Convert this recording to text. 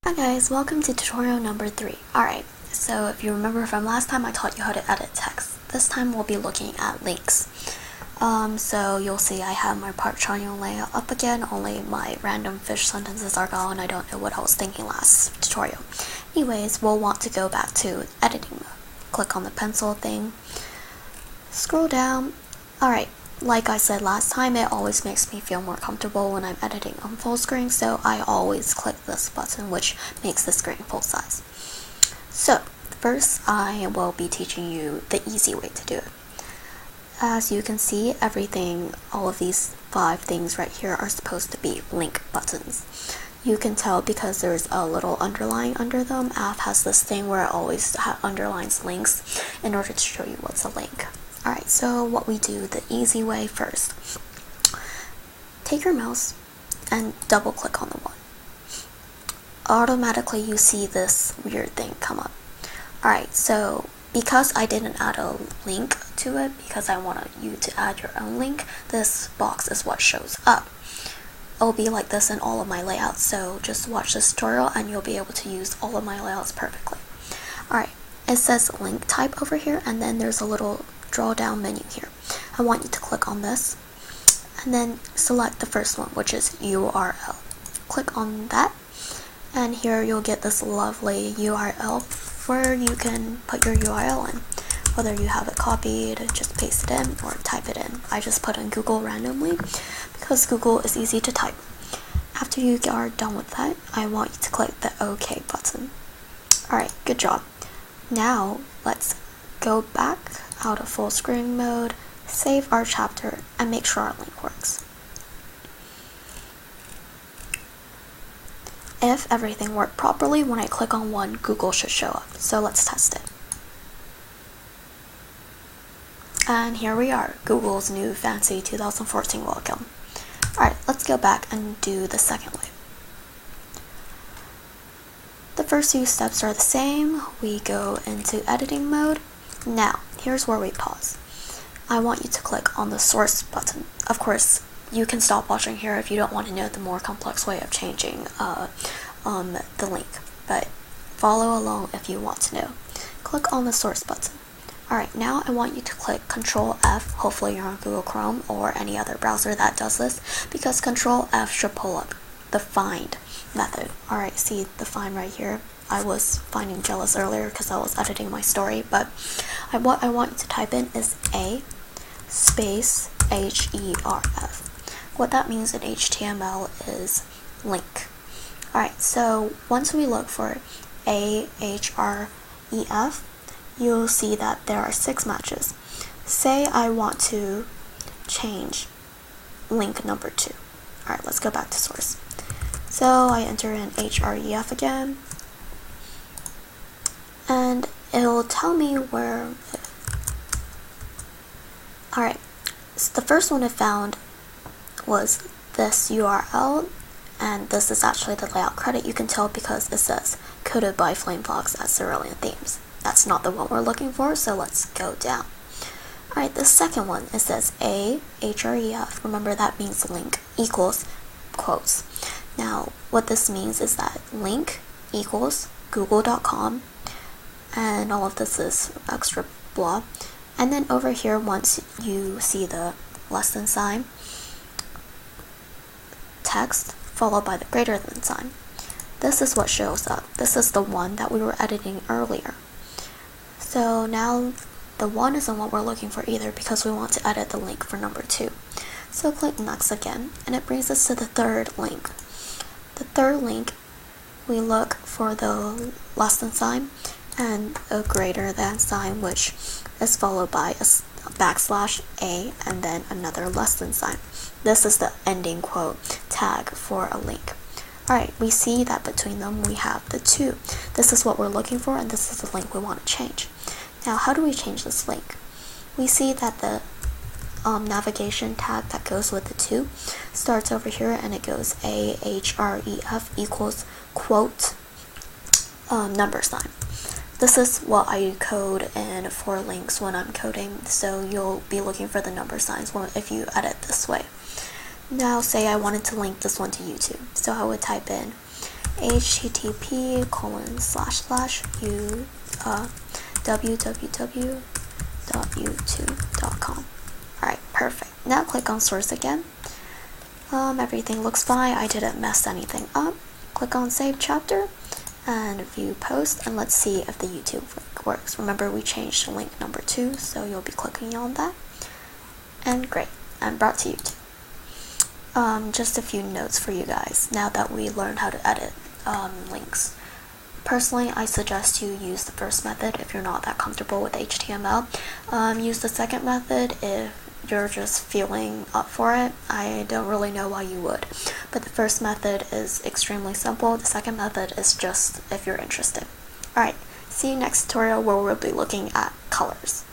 Hi guys, welcome to tutorial number 3. Alright, so if you remember from last time I taught you how to edit text. This time we'll be looking at links. So you'll see I have my part triangle layout up again, only my random fish sentences are gone. I don't know what I was thinking last tutorial. Anyways, we'll want to go back to editing mode. Click on the pencil thing, scroll down. Alright, like I said last time, it always makes me feel more comfortable when I'm editing on full screen, so I always click this button, which makes the screen full size. So, first I will be teaching you the easy way to do it. As you can see, all of these 5 things right here are supposed to be link buttons. You can tell because there's a little underline under them. App has this thing where it always underlines links in order to show you what's a link. Alright, so what we do the easy way first. Take your mouse and double click on the one. Automatically you see this weird thing come up. Alright, so because I didn't add a link to it, because I want you to add your own link, this box is what shows up. It'll be like this in all of my layouts, so just watch this tutorial and you'll be able to use all of my layouts perfectly. Alright, it says link type over here, and then there's a little draw down menu here. I want you to click on this and then select the first one, which is URL. Click on that and here you'll get this lovely URL where you can put your URL in. Whether you have it copied, just paste it in or type it in. I just put in Google randomly because Google is easy to type. After you are done with that, I want you to click the OK button. Alright, good job. Now let's go back out of full screen mode, save our chapter, and make sure our link works. If everything worked properly, when I click on one, Google should show up. So let's test it. And here we are, Google's new fancy 2014 welcome. Alright, let's go back and do the second way. The first 2 steps are the same. We go into editing mode. Now, here's where we pause. I want you to click on the source button. Of course, you can stop watching here if you don't want to know the more complex way of changing the link, but follow along if you want to know. Click on the source button. Alright, now I want you to click Control F, hopefully you're on Google Chrome or any other browser that does this, because Control F should pull up the find method. Alright, see the find right here? I was finding jealous earlier because I was editing my story, but what I want you to type in is A space href. What that means in HTML is link. Alright, so once we look for ahref, you'll see that there are 6 matches. Say I want to change link number 2. Alright, let's go back to source. So I enter in href again, and it'll tell me where. Alright, so the first one it found was this URL, and this is actually the layout credit. You can tell because it says coded by Flamefox at Cerulean Themes. That's not the one we're looking for, so let's go down. Alright, the second one, it says ahref. Remember that means link equals quotes. Now, what this means is that link equals google.com, and all of this is extra blah. And then over here, once you see the less than sign, text followed by the greater than sign, this is what shows up. This is the one that we were editing earlier. So now the 1 isn't what we're looking for either, because we want to edit the link for number 2. So click next again, and it brings us to the third link. The third link, we look for the less than sign and a greater than sign, which is followed by a backslash a and then another less than sign. This is the ending quote tag for a link. Alright, we see that between them we have the 2. This is what we're looking for, and this is the link we want to change. Now, how do we change this link? We see that the navigation tag that goes with the 2 starts over here, and it goes ahref equals quote number sign. This is what I code in for links when I'm coding, so you'll be looking for the number signs if you edit this way. Now say I wanted to link this one to YouTube, so I would type in http://www.youtube.com. Alright, perfect. Now click on source again. Everything looks fine. I didn't mess anything up. Click on save chapter and view post, and let's see if the YouTube link works. Remember, we changed to link number 2, so you'll be clicking on that. And great, I'm brought to YouTube. Just a few notes for you guys now that we learned how to edit links. Personally, I suggest you use the first method if you're not that comfortable with HTML. Use the second method if you're just feeling up for it. I don't really know why you would, but the first method is extremely simple. The second method is just if you're interested. Alright, see you next tutorial where we'll be looking at colors.